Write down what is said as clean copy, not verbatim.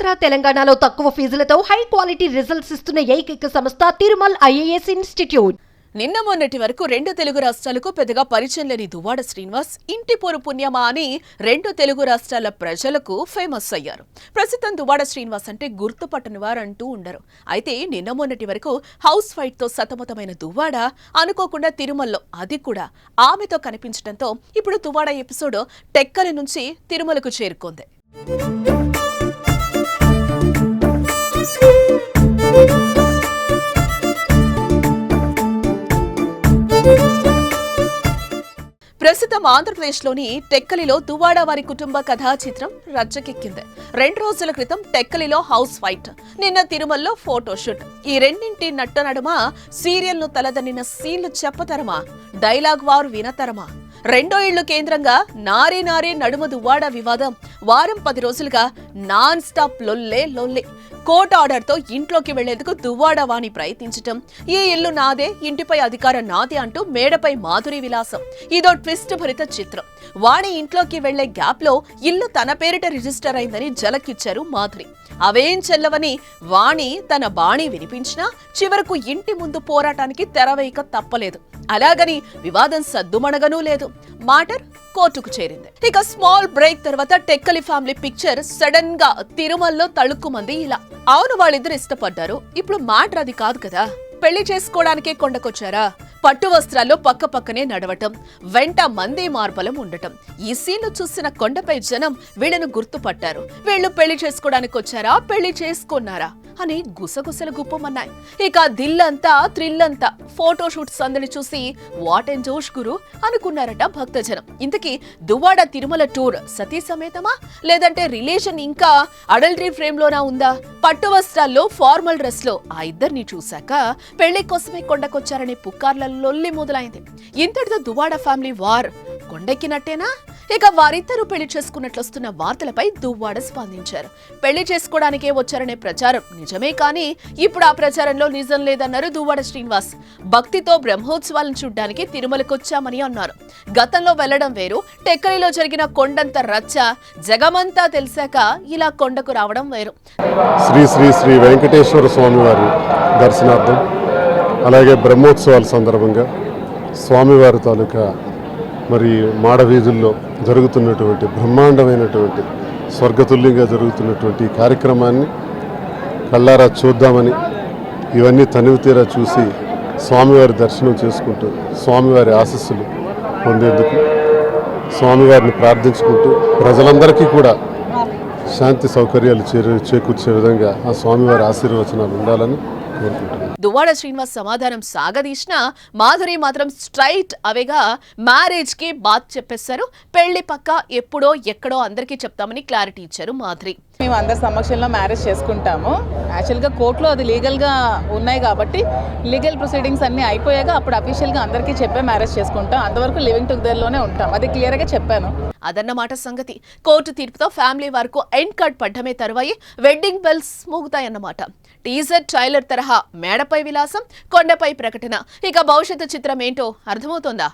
ఆంధ్ర తెలంగాణలో తక్కువ ఫీజులతో high quality results ఇస్తున్న ఏకైక సంస్థ తిరుమల్ ఐఏఎస్ ఇన్స్టిట్యూట్. నిన్న మొన్నటి వరకు రెండు తెలుగు రాష్ట్రాలకు పెద్దగా పరిచయం లేని దువ్వాడ శ్రీనివాస్ ఇంటి పోరు పుణ్యమా అని రెండు తెలుగు రాష్ట్రాల ప్రజలకు ఫేమస్ అయ్యారు. ప్రస్తుతం దువ్వాడ శ్రీనివాస్ అంటే గుర్తుపట్టని వారంటూ ఉండరు. అయితే నిన్న మొన్నటి వరకు హౌస్ ఫైట్ తో సతమతమైన దువ్వాడ అనుకోకుండా తిరుమలలో, అది కూడా ఆమెతో కనిపించడంతో ఇప్పుడు దువ్వాడ ఎపిసోడ్ టెక్కలి నుంచి తిరుమలకు చేరుకుంది. ప్రస్తుతం ఆంధ్రప్రదేశ్లోని టెక్కలిలో దువ్వాడ వారి కుటుంబ కథా చిత్రం రచ్చకెక్కింది. 2 రోజుల క్రితం టెక్కలిలో హౌస్ ఫైట్, నిన్న తిరుమలలో ఫోటోషూట్. ఈ రెండింటి నట్ట నడుమ సీరియల్ ను తలదన్నిన సీన్లు చెప్పతరమా, డైలాగ్ వారు వినతరమా? 2 ఏళ్లు కేంద్రంగా నారీ నడుమ దువ్వాడ వివాదం వారం 10 రోజులుగా నాన్ స్టాప్ లొల్లే. కోర్టు ఆర్డర్ తో ఇంట్లోకి వెళ్లేందుకు దువ్వాడ వాణి ప్రయత్నించటం, ఈ ఇల్లు నాదే, ఇంటిపై అధికారం నాదే అంటూ మేడపై మాధురి విలాసం. ఇదో ట్విస్ట్ భరిత చిత్రం. వాణి ఇంట్లోకి వెళ్లే గ్యాప్ లో ఇల్లు తన పేరిట రిజిస్టర్ అయిందని జలకిచ్చారు మాధురి. అవేం చెల్లవని వాణి తన బాణి వినిపించినా చివరకు ఇంటి ముందు పోరాటానికి తెరవేయక తప్పలేదు. అలాగని వివాదం సద్దుమణగనూ లేదు. మాటర్ కోర్టుకు చేరింది. ఇక స్మాల్ బ్రేక్ తర్వాత టెక్కలి ఫ్యామిలీ పిక్చర్ సడన్ గా తిరుమలలో తళుక్కుమంది ఇలా. అవును, వాళ్ళిద్దరు ఇష్టపడ్డారు. ఇప్పుడు మ్యాటర్ అది కాదు కదా. పెళ్లి చేసుకోవడానికే కొండకొచ్చారా? పట్టు వస్త్రాల్లో పక్క పక్కనే నడవటం, వెంట మంది మార్బలం ఉండటం. ఈ సీన్లు చూసిన కొండపై జనం వీళ్ళను గుర్తుపట్టారు. వీళ్ళు పెళ్లి చేసుకోవడానికి వచ్చారా, పెళ్లి చేసుకున్నారా అని గుసగుసలు గుప్పమన్నాయి. ఇక దిల్లంతా థ్రిల్లంతా ఫోటోషూట్ సందడి చూసి వాట్ అండ్ జోష్ గురు అనుకున్నారట భక్తజనం. ఇంతకీ దువ్వాడ తిరుమల టూర్ సతీ సమేతమా, లేదంటే రిలేషన్ ఇంకా అడల్టరీ ఫ్రేమ్ లోనా ఉందా? పట్టు వస్త్రాల్లో ఫార్మల్ డ్రెస్ లో ఆ ఇద్దరిని చూశాక పెళ్లి కోసమే కొండకొచ్చారనే పుకార్ల లొల్లి మొదలైంది. ఇంతటితో దువ్వాడ ఫ్యామిలీ వార్ కొండెక్కినట్టేనా? ఇక వారిద్దరూ పెళ్లి చేసుకున్నట్లొస్తున్న వార్తలపై దువ్వాడ స్పందించారు. పెళ్లి చేసుకోవడానికే వచ్చారనే ప్రచారం నిజమే, కానీ ఇప్పుడు ఆ ప్రచారంలో నిజం లేదన్నారు దువ్వాడ శ్రీనివాస్. భక్తితో బ్రహ్మోత్సవాలను చూడ్డానికి తిరుమలకొచ్చామని అన్నారు. గతంలో వెళ్లడం వేరు, టెక్కలిలో జరిగిన కొండంత రచ్చ జగమంతా తెలిసాక ఇలా కొండకు రావడం వేరు. శ్రీ శ్రీ శ్రీ వెంకటేశ్వర స్వామి వారి దర్శనార్థం, అలాగే బ్రహ్మోత్సవాల సందర్భంగా స్వామివారి తాలూకా మరి మాడవీధుల్లో జరుగుతున్నటువంటి బ్రహ్మాండమైనటువంటి స్వర్గతుల్యంగా జరుగుతున్నటువంటి కార్యక్రమాన్ని కళ్ళారా చూద్దామని, ఇవన్నీ తనివి తీరా చూసి స్వామివారి దర్శనం చేసుకుంటూ స్వామివారి ఆశీస్సులు పొందేందుకు స్వామివారిని ప్రార్థించుకుంటూ ప్రజలందరికీ కూడా శాంతి సౌకర్యాలు చేకూర్చే విధంగా ఆ స్వామివారి ఆశీర్వచనాలు ఉండాలని కోరుకుంటున్నాను. దువ్వాడ శ్రీనివాస్ సమాధానం సాగదీసిన మాధురి మాత్రం స్ట్రైట్ అవేగా మ్యారేజ్ కి బాత్ చెప్పేశారు. పెళ్లి పక్క ఎప్పుడో ఎక్కడో అందరికీ చెప్తామని క్లారిటీ ఇచ్చారు మాధురి. మేము అందరి సమక్షంలో మ్యారేజ్ చేసుకుంటాము. యాక్చువల్గా కోర్టులో అది లీగల్గా ఉన్నాయి కాబట్టి లీగల్ ప్రొసీడింగ్స్ అన్నీ అయిపోయాక అప్పుడు అఫీషియల్గా అందరికీ చెప్పే మ్యారేజ్ చేసుకుంటాం. అంతవరకు లివింగ్ టుగెదర్లోనే ఉంటాం, అది క్లియర్గా చెప్పాను. అదన్నమాట సంగతి. కోర్టు తీర్పుతో ఫ్యామిలీ వరకు ఎండ్ కార్డ్ పడ్డమే తరువాయి వెడ్డింగ్ బెల్స్ మోగుతాయన్నమాట. టీజర్ ట్రైలర్ తరహా మేడపై విలాసం, కొండపై ప్రకటన. ఇక భవిష్యత్తు చిత్రం ఏంటో అర్థమవుతోందా?